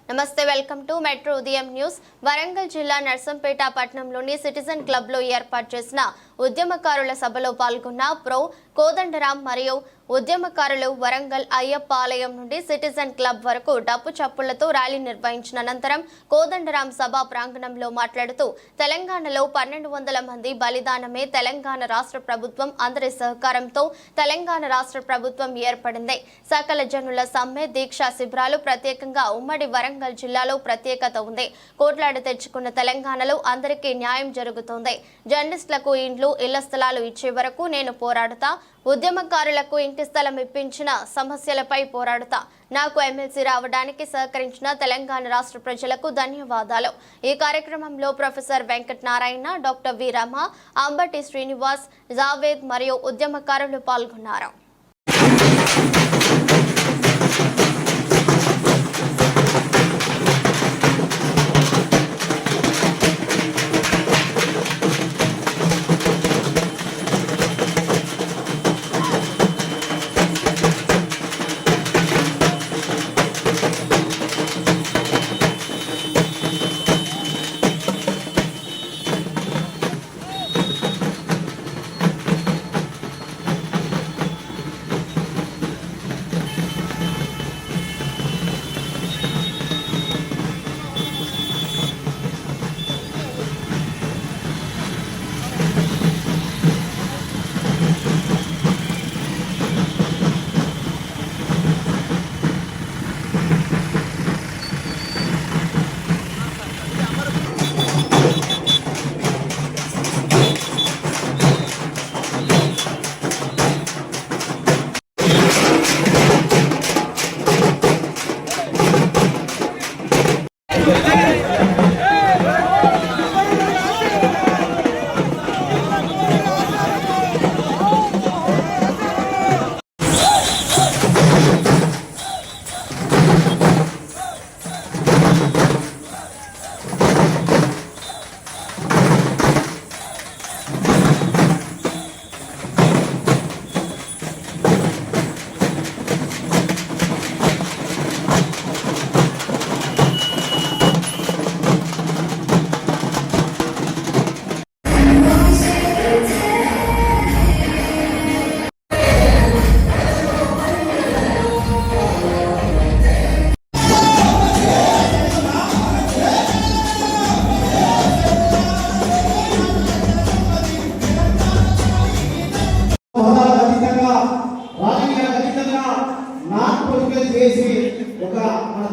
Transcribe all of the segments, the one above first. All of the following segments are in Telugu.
నమస్తే, వెల్కమ్ టు మెట్రో ఉదయం న్యూస్. వరంగల్ జిల్లా నర్సంపేట పట్టణంలోని సిటిజన్ క్లబ్ లో ఏర్పాటు చేసిన ఉద్యమకారుల సభలో పాల్గొన్న ప్రో కోదండరాం మరియు ఉద్యమకారులు వరంగల్ అయ్యప్ప ఆలయం నుండి సిటిజన్ క్లబ్ వరకు డప్పు చప్పులతో ర్యాలీ నిర్వహించిన అనంతరం కోదండరాం సభా ప్రాంగణంలో మాట్లాడుతూ తెలంగాణలో 1200 మంది బలిదానమే తెలంగాణ రాష్ట్ర ప్రభుత్వం అందరి సహకారంతో తెలంగాణ రాష్ట్ర ప్రభుత్వం ఏర్పడింది. సకల జనుల సమ్మె దీక్షా శిబిరాలు ప్రత్యేకంగా ఉమ్మడి వరంగల్ జిల్లాలో ప్రత్యేకత ఉంది. కోట్లాడి తెచ్చుకున్న తెలంగాణలో అందరికీ న్యాయం జరుగుతోంది. జర్నలిస్టులకు ఇండ్లు ఇళ్ల స్థలాలు ఇచ్చే వరకు నేను పోరాడుతా. ఉద్యమకారులకు ఇంటి స్థలం ఇప్పించిన సమస్యలపై పోరాడుతా. నాకు ఎమ్మెల్సీ రావడానికి సహకరించిన తెలంగాణ రాష్ట్ర ప్రజలకు ధన్యవాదాలు. ఈ కార్యక్రమంలో professor Venkata Narayana, doctor V Rama, Ambati Srinivas, Javed మరియు ఉద్యమకారులు పాల్గొన్నారు.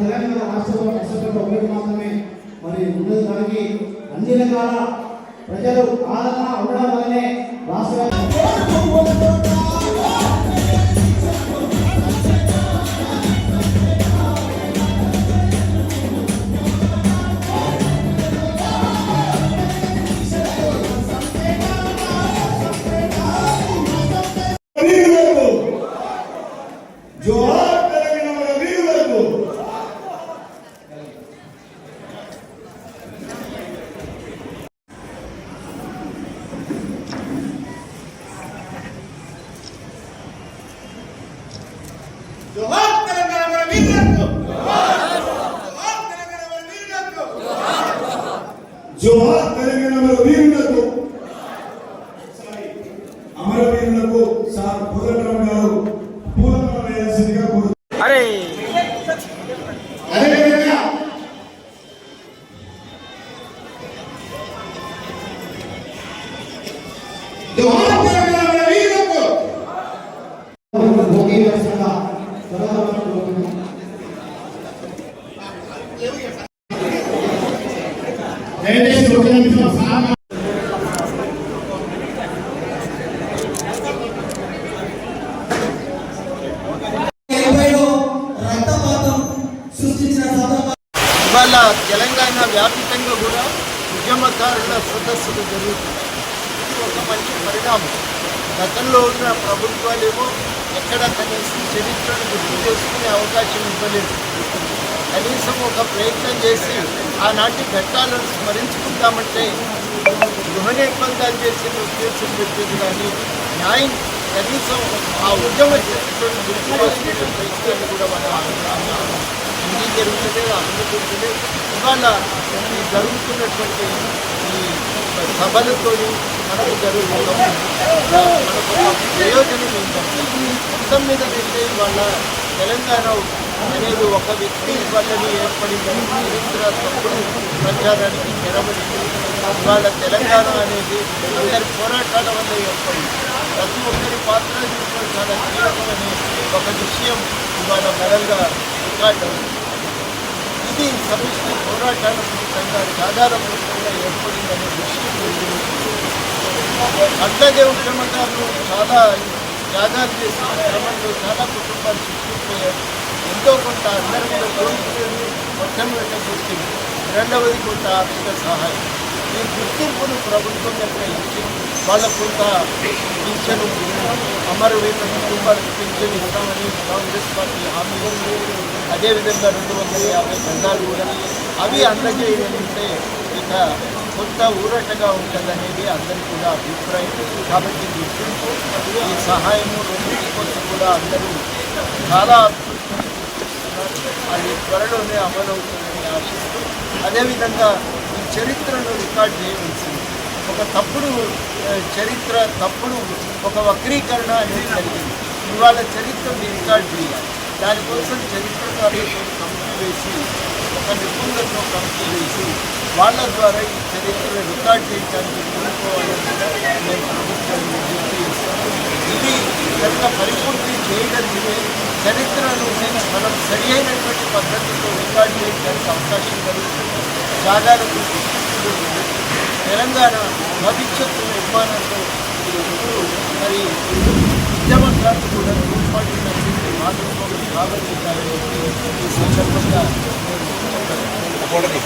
తెలంగాణ రాష్ట్రంలో ఒకటి మాత్రమే మరి ఉన్నది. దానికి అన్ని రకాల ప్రజలు ఆదరణ ఉండడం వల్లనే రాష్ట్ర జోహార్ తెలంగాణ వీరులకు అమరవీరులకు సార్ కోదండరాం గారు పూలమాల వేయాల్సిందిగా అదేవిధంగా జోహార్ తెలంగాణ వీరులకు ఇవాళ తెలంగాణ వ్యాప్తంగా కూడా ఉద్యమకారుల సదస్సులు జరుగుతున్నాయి. ఇది ఒక మంచి పరిణామం. గతంలో ఉన్న ప్రభుత్వాలేమో ఎక్కడ కనీసం చరిత్రను గుర్తు చేసుకునే అవకాశం ఇవ్వలేదు. కనీసం ఒక ప్రయత్నం చేసి ఆనాటి ఘట్టాలను స్మరించుకుంటామంటే గృహ నిర్బంధాలు చేసిన ఉద్దేశం పెట్టేది, కానీ న్యాయం కనీసం ఆ ఉద్యమ చరిత్రను గుర్తు చేసుకునే ప్రయత్నాన్ని కూడా మనం అంగీకరించలేదు, అనుమతించలేదు. ఇవాళ ఈ జరుగుతున్నటువంటి ఈ సభలతోని మనకు మనకు ప్రయోజనం ఏంటంటే మొత్తం మీద అయితే ఇవాళ తెలంగాణ అనేది ఒక వ్యక్తి వల్లని ఏర్పడిందని చరిత్ర తప్పుడు ప్రచారానికి తెరబడింది. ఇవాళ తెలంగాణ అనేది అందరి పోరాటాల వల్ల ఏర్పడింది. ప్రతి ఒక్కరి పాత్ర దీంట్లో చాలా కీలకమనే ఒక విషయం ఇవాళ బలంగా రికార్డు అవుతుంది. ఇది సమిష్టి పోరాటాల ఫలితంగా త్యాగాలపూర్వకంగా ఏర్పడిందనే విషయం అట్లాగే ఉద్యమకారులు చాలా త్యాగాలు చేసిన క్రమంలో చాలా కుటుంబాలు సృష్టించారు. ఎంతో కొంత అందరి మీద కోరుకునేది మొట్టమొదటి గుర్తింపు, రెండవది కొంత ఆర్థిక సహాయం. ఈ గుర్తింపును ప్రభుత్వం యొక్క ఇచ్చి వాళ్ళకు కొంత పింఛను అమరవీర కుటుంబాలకు పింఛను ఇస్తామని కాంగ్రెస్ పార్టీ హామీ ఉంది. అదేవిధంగా 250 గంధాలు కూడా అవి అందజేయగలిగితే ఇక కొంత ఊరటగా ఉంటుందనేది అందరికీ కూడా అభిప్రాయం. కాబట్టి గుర్తింపు ఈ సహాయము రెండింటి కోసం కూడా అందరూ చాలా అది త్వరలోనే అమలవుతుందని ఆశిస్తూ, అదేవిధంగా ఈ చరిత్రను రికార్డ్ చేయవలసింది. ఒక తప్పుడు చరిత్ర, తప్పుడు ఒక వక్రీకరణ అనేది జరిగింది. ఇవాళ చరిత్రను రికార్డ్ చేయాలి. దానికోసం చరిత్రకారులతో కమిటీ వేసి, ఒక నిపుణులతో కమిటీ వేసి వాళ్ళ ద్వారా ఈ చరిత్రను రికార్డ్ చేయడానికి కోరుకోవాలని నేను ప్రభుత్వాన్ని విజ్ఞప్తి చేస్తాను. ఇది కనుక పరిపూర్తి చేయగలిగితే చరిత్రను మనం సరి అయినటువంటి పద్ధతితో రికార్డ్ చేయడానికి అవకాశం కలుగుతుంది. త్యాగాలకు తెలంగాణ భవిష్యత్తు నిర్మాణంలో మరి ఉద్యమకారులు కూడా తోడ్పాటున్నటువంటి మాతృత్వం భావించాలని ఈ సందర్భంగా నేను చెప్పగలను.